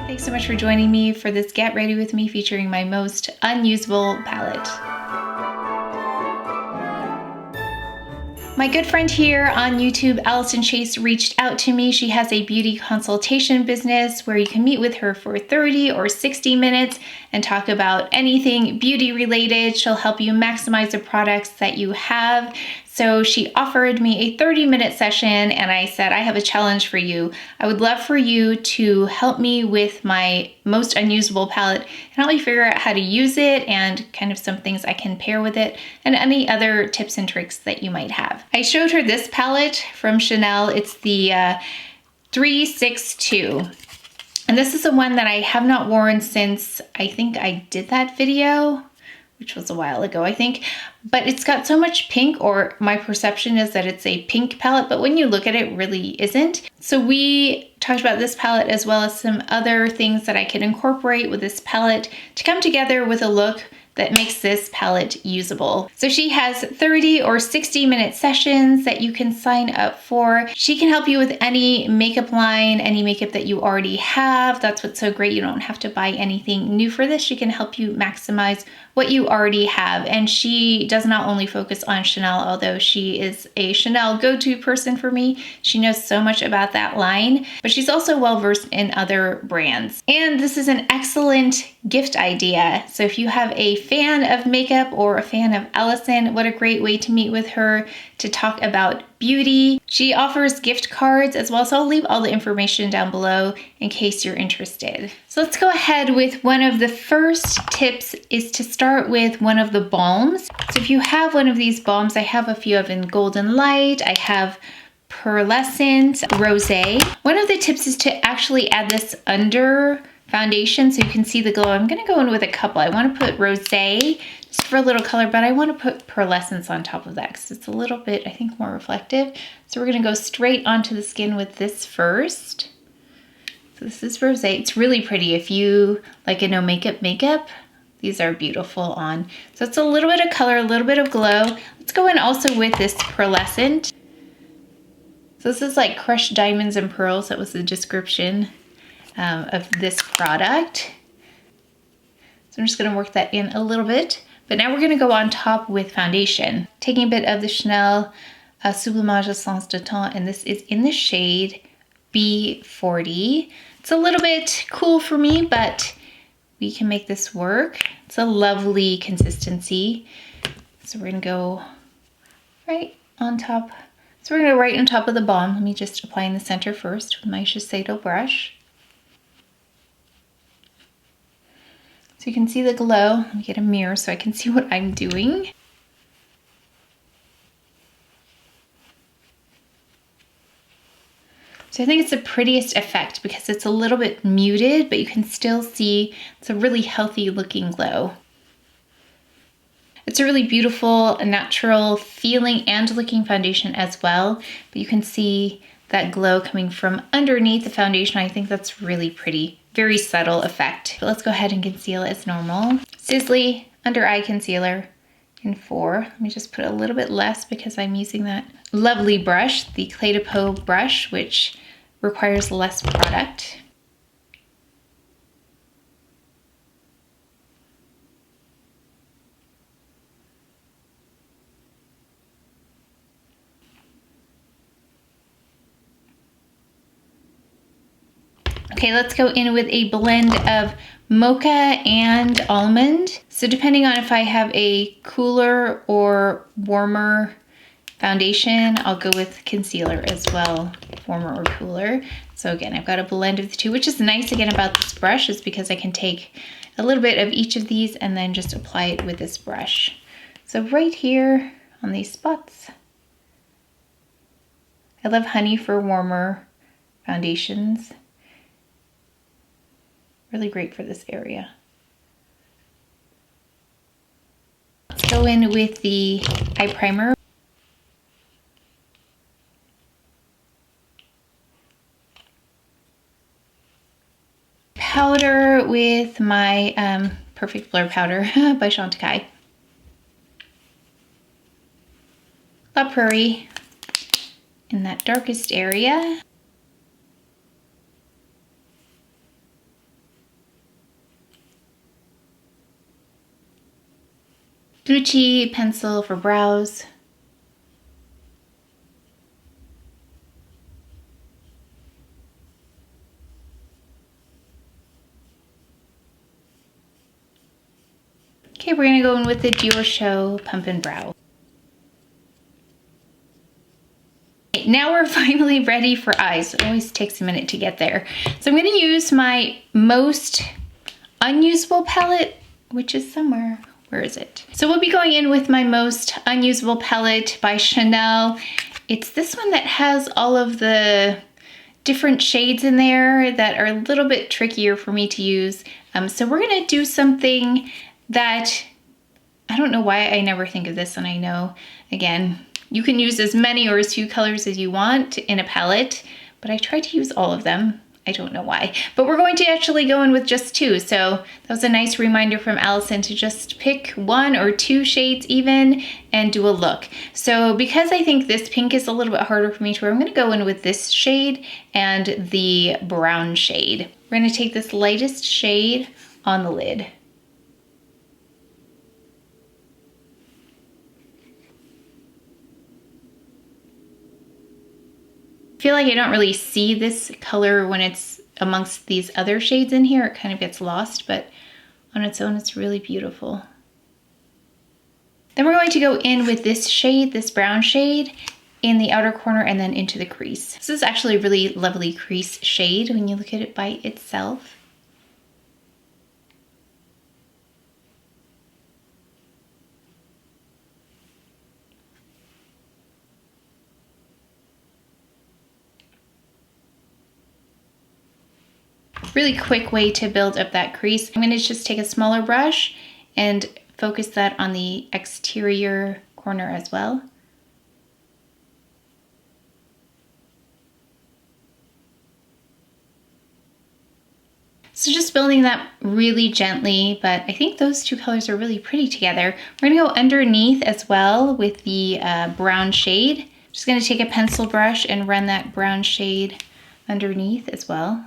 Thanks so much for joining me for this Get Ready With Me featuring my most unusable palette. My good friend here on YouTube, Allison Chase, reached out to me. She has a beauty consultation business where you can meet with her for 30 or 60 minutes and talk about anything beauty related. She'll help you maximize the products that you have. So she offered me a 30-minute session and I said, I have a challenge for you. I would love for you to help me with my most unusable palette and help me figure out how to use it and kind of some things I can pair with it and any other tips and tricks that you might have. I showed her this palette from Chanel. It's the 362. And this is the one that I have not worn since I think I did that video, which was a while ago, I think. But it's got so much pink, or my perception is that it's a pink palette, but when you look at it, it really isn't. So we talked about this palette as well as some other things that I could incorporate with this palette to come together with a look that makes this palette usable. So she has 30 or 60-minute sessions that you can sign up for. She can help you with any makeup line, any makeup that you already have. That's what's so great. You don't have to buy anything new for this. She can help you maximize what you already have. And she does not only focus on Chanel, although she is a Chanel go-to person for me. She knows so much about that line, but she's also well-versed in other brands. And this is an excellent gift idea. So if you have a fan of makeup or a fan of Allison, what a great way to meet with her to talk about beauty. She offers gift cards as well, so I'll leave all the information down below in case you're interested. So let's go ahead with one of the first tips is to start with one of the balms. So if you have one of these balms, I have a few of in Golden Light, I have Perlescent, Rosee. One of the tips is to actually add this under foundation so you can see the glow. I'm gonna go in with a couple. I wanna put Rosee just for a little color, but I wanna put Perlescence on top of that because it's a little bit, I think, more reflective. So we're gonna go straight onto the skin with this first. So this is Rosee. It's really pretty. If you like a no makeup, these are beautiful on. So it's a little bit of color, a little bit of glow. Let's go in also with this Perlescent. So this is like crushed diamonds and pearls. That was the description of this product. So I'm just gonna work that in a little bit, but now we're gonna go on top with foundation. Taking a bit of the Chanel Sublimage Essence de Teint, and this is in the shade B40. It's a little bit cool for me, but we can make this work. It's a lovely consistency. So we're gonna go right on top. So we're gonna go right on top of the balm. Let me just apply in the center first with my SHISEIDO brush. So you can see the glow. Let me get a mirror so I can see what I'm doing. So I think it's the prettiest effect because it's a little bit muted, but you can still see it's a really healthy looking glow. It's a really beautiful, natural feeling and looking foundation as well, but you can see that glow coming from underneath the foundation. I think that's really pretty. Very subtle effect. But let's go ahead and conceal as normal. SISLEY Under Eye Concealer in 4. Let me just put a little bit less because I'm using that lovely brush, the PEAU brush, which requires less product. Okay, let's go in with a blend of Mocha and Almond. So depending on if I have a cooler or warmer foundation, I'll go with concealer as well, warmer or cooler. So again, I've got a blend of the two, which is nice again about this brush is because I can take a little bit of each of these and then just apply it with this brush. So right here on these spots, I love honey for warmer foundations. Really great for this area. Let's go in with the eye primer. Powder with my Perfect Blur Powder by Chantecaille. La Prairie in that darkest area. Gucci pencil for brows. Okay, we're gonna go in with the Diorshow Pump and Brow. Now we're finally ready for eyes. It always takes a minute to get there. So I'm gonna use my most unusable palette, which is somewhere. Where is it? So we'll be going in with my most unusable palette by Chanel. It's this one that has all of the different shades in there that are a little bit trickier for me to use. So we're gonna do something that, I don't know why I never think of this, and I know, again, you can use as many or as few colors as you want in a palette, but I try to use all of them. I don't know why, but we're going to actually go in with just 2. So that was a nice reminder from Allison to just pick 1 or 2 shades even and do a look. So because I think this pink is a little bit harder for me to wear, I'm gonna go in with this shade and the brown shade. We're gonna take this lightest shade on the lid. I feel like I don't really see this color when it's amongst these other shades in here. It kind of gets lost, but on its own, it's really beautiful. Then we're going to go in with this shade, this brown shade, in the outer corner and then into the crease. This is actually a really lovely crease shade when you look at it by itself. Really quick way to build up that crease. I'm gonna just take a smaller brush and focus that on the exterior corner as well. So just building that really gently, but I think those 2 colors are really pretty together. We're gonna go underneath as well with the brown shade. Just gonna take a pencil brush and run that brown shade underneath as well.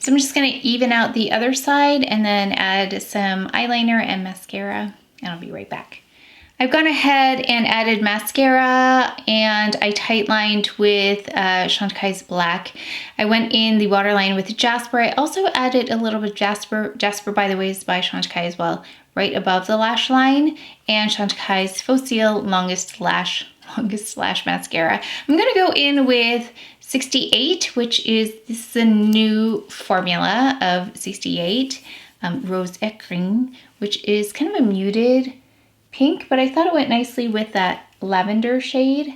So I'm just gonna even out the other side and then add some eyeliner and mascara, and I'll be right back. I've gone ahead and added mascara and I tight lined with Chantecaille's Black. I went in the waterline with Jasper. I also added a little bit of Jasper. Jasper, by the way, is by Chantecaille as well, right above the lash line, and Chantecaille's Faux Longest Lash Mascara. I'm gonna go in with 68, which is, this is a new formula of 68, Rose Ecrin, which is kind of a muted pink, but I thought it went nicely with that lavender shade.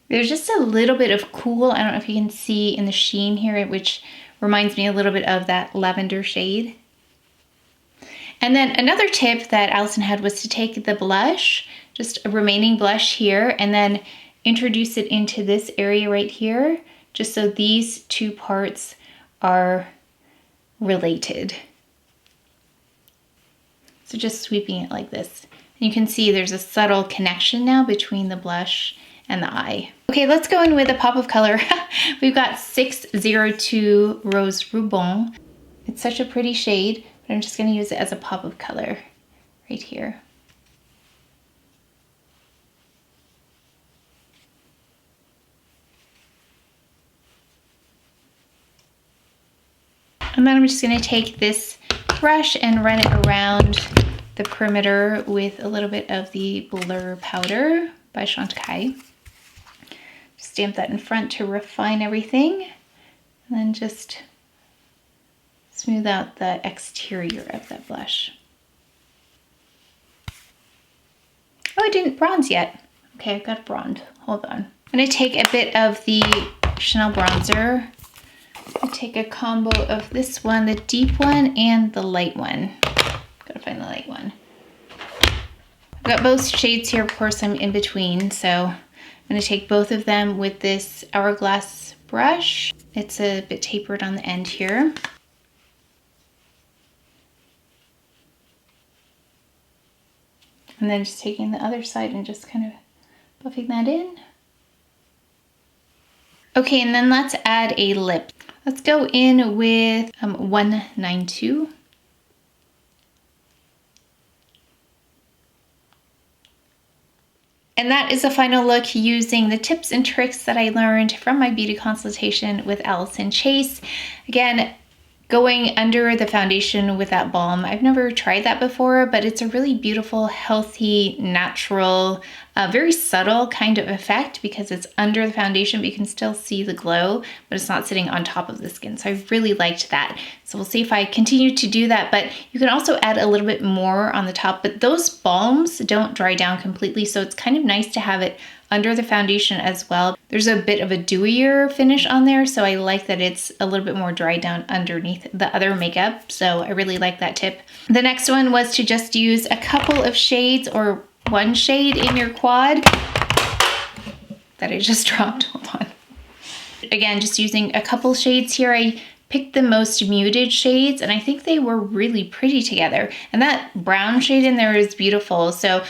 There's just a little bit of cool, I don't know if you can see in the sheen here, which reminds me a little bit of that lavender shade. And then another tip that Allison had was to take the blush, just a remaining blush here, and then introduce it into this area right here, just so these 2 parts are related. So just sweeping it like this. And you can see there's a subtle connection now between the blush and the eye. Okay, let's go in with a pop of color. We've got 602 Rose Ruban. It's such a pretty shade, but I'm just gonna use it as a pop of color right here. And then I'm just gonna take this brush and run it around the perimeter with a little bit of the Blur Powder by Chantecaille. Stamp that in front to refine everything, and then just smooth out the exterior of that blush. Oh, I didn't bronze yet. Okay, I've got bronze. Hold on. I'm gonna take a bit of the Chanel bronzer. I take a combo of this one, the deep one, and the light one. Gotta find the light one. I've got both shades here, of course I'm in between, so I'm gonna take both of them with this Hourglass brush. It's a bit tapered on the end here. And then just taking the other side and just kind of buffing that in. Okay, and then let's add a lip. Let's go in with 192. And that is the final look using the tips and tricks that I learned from my beauty consultation with Allison Chase. Again, going under the foundation with that balm. I've never tried that before, but it's a really beautiful, healthy, natural, very subtle kind of effect because it's under the foundation, but you can still see the glow, but it's not sitting on top of the skin. So I really liked that. So we'll see if I continue to do that, but you can also add a little bit more on the top, but those balms don't dry down completely. So it's kind of nice to have it under the foundation as well. There's a bit of a dewier finish on there, so I like that it's a little bit more dried down underneath the other makeup, so I really like that tip. The next one was to just use a couple of shades or one shade in your quad that I just dropped. Hold on. Again, just using a couple shades here. I picked the most muted shades and I think they were really pretty together, and that brown shade in there is beautiful. So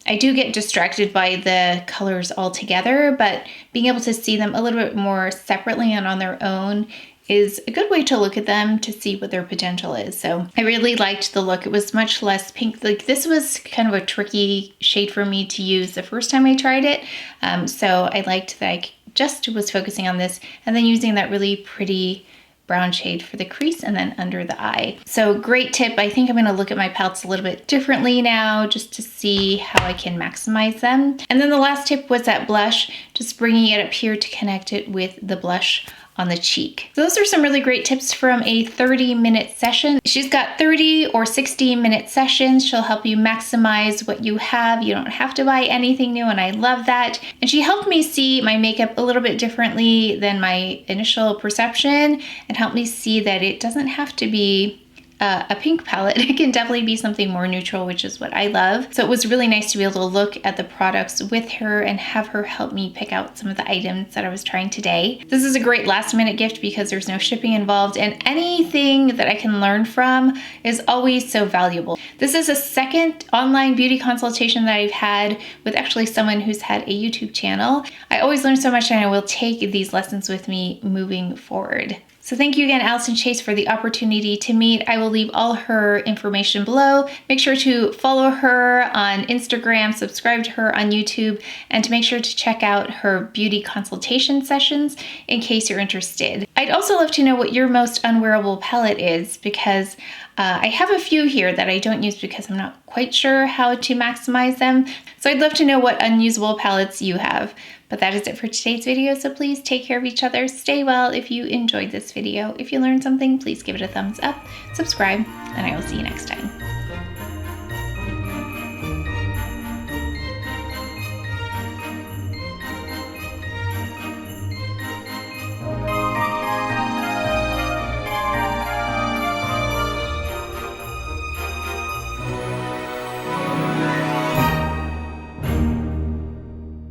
I do get distracted by the colors altogether, but being able to see them a little bit more separately and on their own is a good way to look at them to see what their potential is. So I really liked the look. It was much less pink. Like this was kind of a tricky shade for me to use the first time I tried it. So I liked that I just was focusing on this and then using that really pretty brown shade for the crease and then under the eye. So great tip. I think I'm gonna look at my palettes a little bit differently now just to see how I can maximize them. And then the last tip was that blush, just bringing it up here to connect it with the blush on the cheek. So those are some really great tips from a 30-minute session. She's got 30 or 60-minute sessions. She'll help you maximize what you have. You don't have to buy anything new, and I love that. And she helped me see my makeup a little bit differently than my initial perception and helped me see that it doesn't have to be a pink palette. It can definitely be something more neutral, which is what I love. So it was really nice to be able to look at the products with her and have her help me pick out some of the items that I was trying today. This is a great last minute gift because there's no shipping involved, and anything that I can learn from is always so valuable. This is a second online beauty consultation that I've had with actually someone who's had a YouTube channel. I always learn so much and I will take these lessons with me moving forward. So thank you again, Allison Chase, for the opportunity to meet. I will leave all her information below. Make sure to follow her on Instagram, subscribe to her on YouTube, and to make sure to check out her beauty consultation sessions in case you're interested. I'd also love to know what your most unwearable palette is, because I have a few here that I don't use because I'm not quite sure how to maximize them. So I'd love to know what unusable palettes you have. But that is it for today's video, so please take care of each other, stay well if you enjoyed this video. If you learned something, please give it a thumbs up, subscribe, and I will see you next time.